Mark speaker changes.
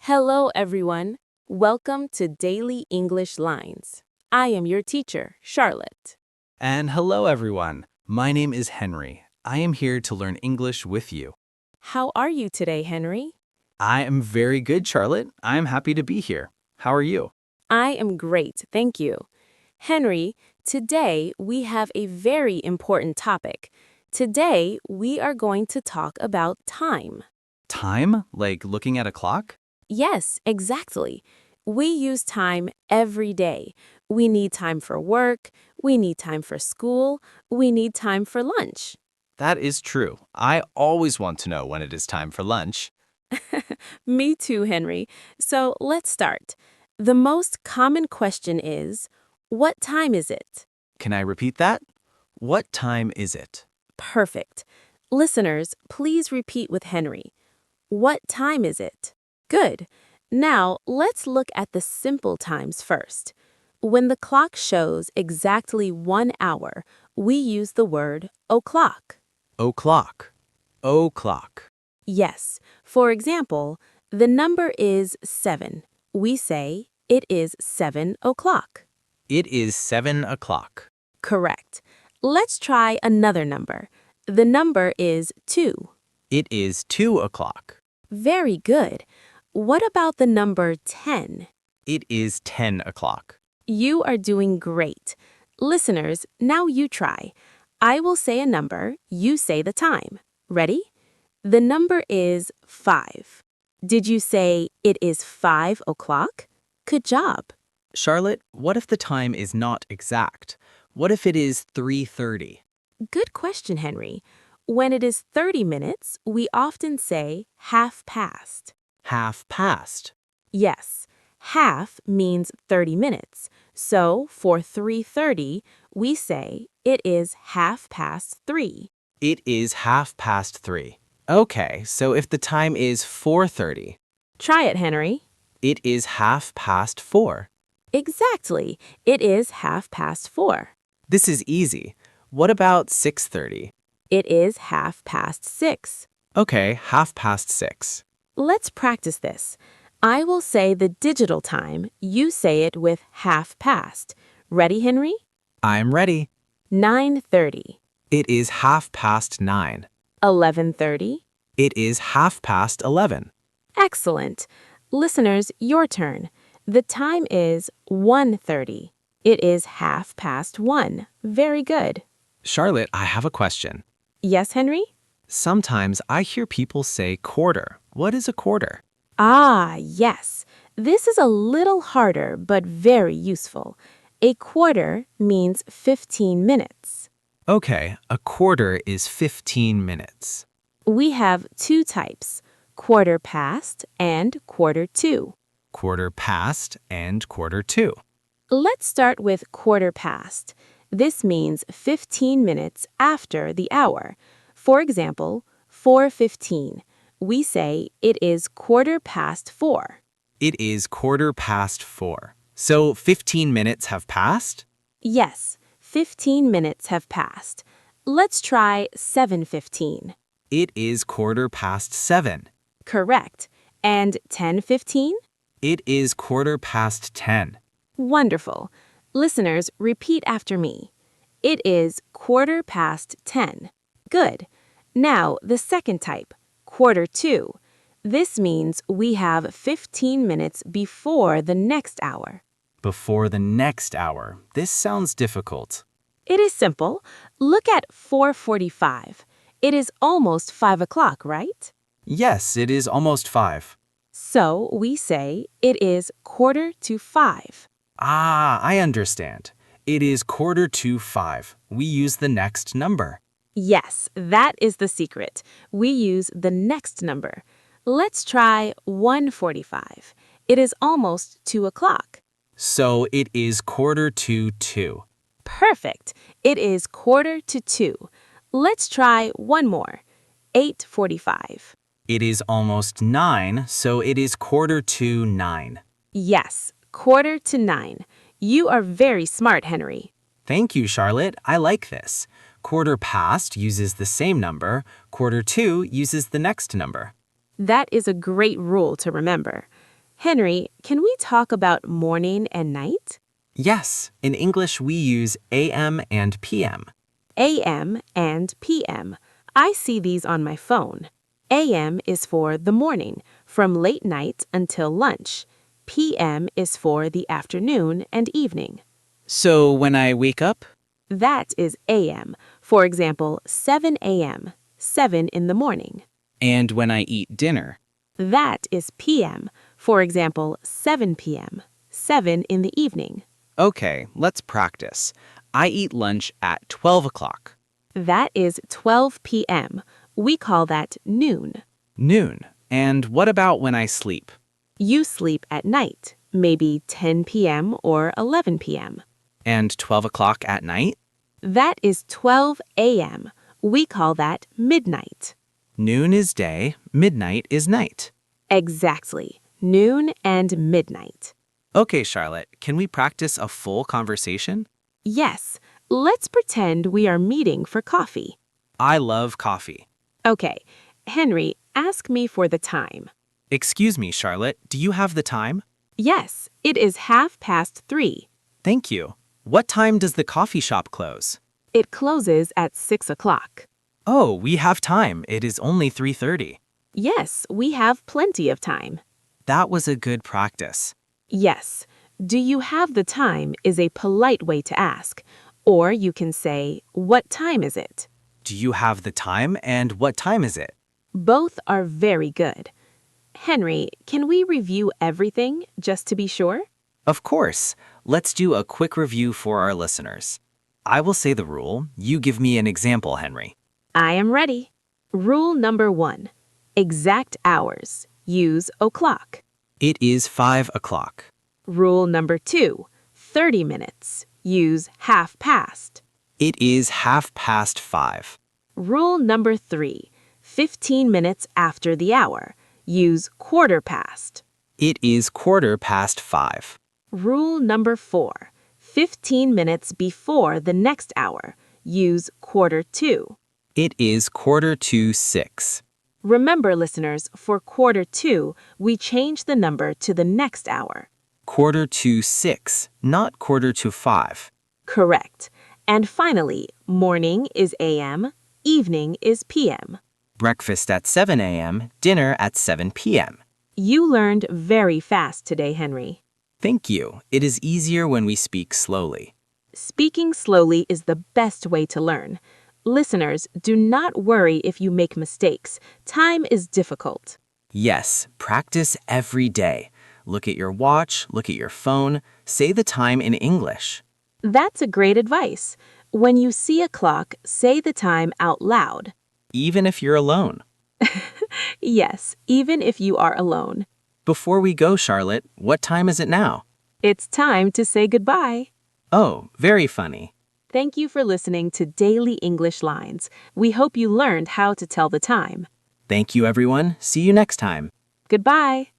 Speaker 1: Hello, everyone. Welcome to Daily English Lines. I am your teacher, Charlotte.
Speaker 2: And hello, everyone. My name is Henry. I am here to learn English with you.
Speaker 1: How are you today, Henry?
Speaker 2: I am very good, Charlotte. I am happy to be here. How are you?
Speaker 1: I am great, thank you. Henry, today we have a very important topic. Today we are going to talk about time.
Speaker 2: Time? Like looking at a clock?
Speaker 1: Yes, exactly. We use time every day. We need time for work, we need time for school, we need time for lunch.
Speaker 2: That is true. I always want to know when it is time for lunch.
Speaker 1: Me too, Henry. So let's start. The most common question is, what time is it?
Speaker 2: Can I repeat that? What time is it?
Speaker 1: Perfect. Listeners, please repeat with Henry. What time is it? Good. Now, let's look at the simple times first. When the clock shows exactly 1 hour, we use the word o'clock.
Speaker 2: O'clock. O'clock.
Speaker 1: Yes. For example, the number is 7. We say, it is 7 o'clock.
Speaker 2: It is 7 o'clock.
Speaker 1: Correct. Let's try another number. The number is 2.
Speaker 2: It is 2 o'clock.
Speaker 1: Very good. What about the number 10?
Speaker 2: It is 10 o'clock.
Speaker 1: You are doing great. Listeners, now you try. I will say a number, you say the time. Ready? The number is 5. Did you say it is 5 o'clock? Good job.
Speaker 2: Charlotte, what if the time is not exact? What if it is 3:30?
Speaker 1: Good question, Henry. When it is 30 minutes, we often say half past.
Speaker 2: Half past.
Speaker 1: Yes, half means 30 minutes. So for 3:30, we say it is half past 3.
Speaker 2: It is 3:30. Okay, so if the time is 4:30,
Speaker 1: Try it, Henry.
Speaker 2: it is 4:30.
Speaker 1: Exactly. It is half past 4.
Speaker 2: This is easy. What about 6:30?
Speaker 1: It is half past 6.
Speaker 2: Okay, 6:30.
Speaker 1: Let's practice this. I will say the digital time. You say it with half past. Ready, Henry?
Speaker 2: I'm ready.
Speaker 1: 9:30.
Speaker 2: It is 9:30.
Speaker 1: 11:30.
Speaker 2: It is 11:30.
Speaker 1: Excellent. Listeners, your turn. The time is 1:30. It is half past 1. Very good.
Speaker 2: Charlotte, I have a question.
Speaker 1: Yes, Henry?
Speaker 2: Sometimes I hear people say quarter. What is a quarter?
Speaker 1: Ah, yes. This is a little harder but very useful. A quarter means 15 minutes.
Speaker 2: Okay, a quarter is 15 minutes.
Speaker 1: We have two types, quarter past and quarter to.
Speaker 2: Quarter past and quarter to.
Speaker 1: Let's start with quarter past. This means 15 minutes after the hour. For example, 4:15. We say it is quarter past 4.
Speaker 2: It is 4:15. So 15 minutes have passed?
Speaker 1: Yes, 15 minutes have passed. Let's try 7:15.
Speaker 2: It is 7:15.
Speaker 1: Correct. And 10:15?
Speaker 2: It is 10:15.
Speaker 1: Wonderful. Listeners, repeat after me. It is 10:15. Good. Now, the second type, quarter to. This means we have 15 minutes before the next hour.
Speaker 2: Before the next hour. This sounds difficult.
Speaker 1: It is simple. Look at 4:45. It is almost 5 o'clock, right?
Speaker 2: Yes, it is almost 5.
Speaker 1: So we say it is 4:45.
Speaker 2: Ah, I understand. It is 4:45. We use the next number.
Speaker 1: Yes, that is the secret. We use the next number. Let's try 1:45. It is almost 2 o'clock.
Speaker 2: So it is 1:45.
Speaker 1: Perfect. It is 1:45. Let's try one more. 8:45.
Speaker 2: It is almost 9, so it is 9:15.
Speaker 1: Yes, 8:45. You are very smart, Henry.
Speaker 2: Thank you, Charlotte. I like this. Quarter past uses the same number. Quarter to uses the next number.
Speaker 1: That is a great rule to remember. Henry, can we talk about morning and night?
Speaker 2: Yes, in English we use AM and PM.
Speaker 1: AM and PM. I see these on my phone. AM is for the morning, from late night until lunch. PM is for the afternoon and evening.
Speaker 3: So when I wake up?
Speaker 1: That is AM. For example, 7 a.m., 7 in the morning.
Speaker 3: And when I eat dinner?
Speaker 1: That is PM. For example, 7 p.m., 7 in the evening.
Speaker 3: Okay, let's practice. I eat lunch at 12 o'clock.
Speaker 1: That is 12 p.m. We call that noon.
Speaker 3: Noon. And what about when I sleep?
Speaker 1: You sleep at night, maybe 10 p.m. or 11 p.m.
Speaker 3: And 12 o'clock at night?
Speaker 1: That is 12 a.m. We call that midnight.
Speaker 3: Noon is day, midnight is night.
Speaker 1: Exactly. Noon and midnight.
Speaker 3: Okay, Charlotte, can we practice a full conversation?
Speaker 1: Yes, let's pretend we are meeting for coffee.
Speaker 3: I love coffee.
Speaker 1: Okay, Henry, ask me for the time.
Speaker 3: Excuse me, Charlotte, do you have the time?
Speaker 1: Yes, it is 3:30.
Speaker 3: Thank you. What time does the coffee shop close?
Speaker 1: It closes at 6 o'clock.
Speaker 3: Oh, we have time. It is only 3:30.
Speaker 1: Yes, we have plenty of time.
Speaker 3: That was a good practice.
Speaker 1: Yes, do you have the time is a polite way to ask. Or you can say, what time is it?
Speaker 3: Do you have the time and what time is it?
Speaker 1: Both are very good. Henry, can we review everything just to be sure?
Speaker 3: Of course. Let's do a quick review for our listeners. I will say the rule. You give me an example, Henry.
Speaker 1: I am ready. Rule number 1. Exact hours. Use o'clock.
Speaker 3: It is 5 o'clock.
Speaker 1: Rule number 2. 30 minutes. Use half past.
Speaker 3: It is 5:30.
Speaker 1: Rule number 3. 15 minutes after the hour. Use quarter past.
Speaker 3: It is 5:15.
Speaker 1: Rule number 4. 15 minutes before the next hour. Use quarter to.
Speaker 3: It is 5:45.
Speaker 1: Remember, listeners, for quarter to, we change the number to the next hour.
Speaker 3: 4:45, not 4:45.
Speaker 1: Correct. And finally, morning is AM, evening is PM.
Speaker 3: Breakfast at 7 a.m., dinner at 7 p.m.
Speaker 1: You learned very fast today, Henry.
Speaker 3: Thank you. It is easier when we speak slowly.
Speaker 1: Speaking slowly is the best way to learn. Listeners, do not worry if you make mistakes. Time is difficult.
Speaker 3: Yes, practice every day. Look at your watch, look at your phone, say the time in English.
Speaker 1: That's a great advice. When you see a clock, say the time out loud.
Speaker 3: Even if you're alone.
Speaker 1: Yes, even if you are alone.
Speaker 3: Before we go, Charlotte, what time is it now?
Speaker 1: It's time to say goodbye.
Speaker 3: Oh, very funny.
Speaker 1: Thank you for listening to Daily English Lines. We hope you learned how to tell the time.
Speaker 3: Thank you, everyone. See you next time.
Speaker 1: Goodbye.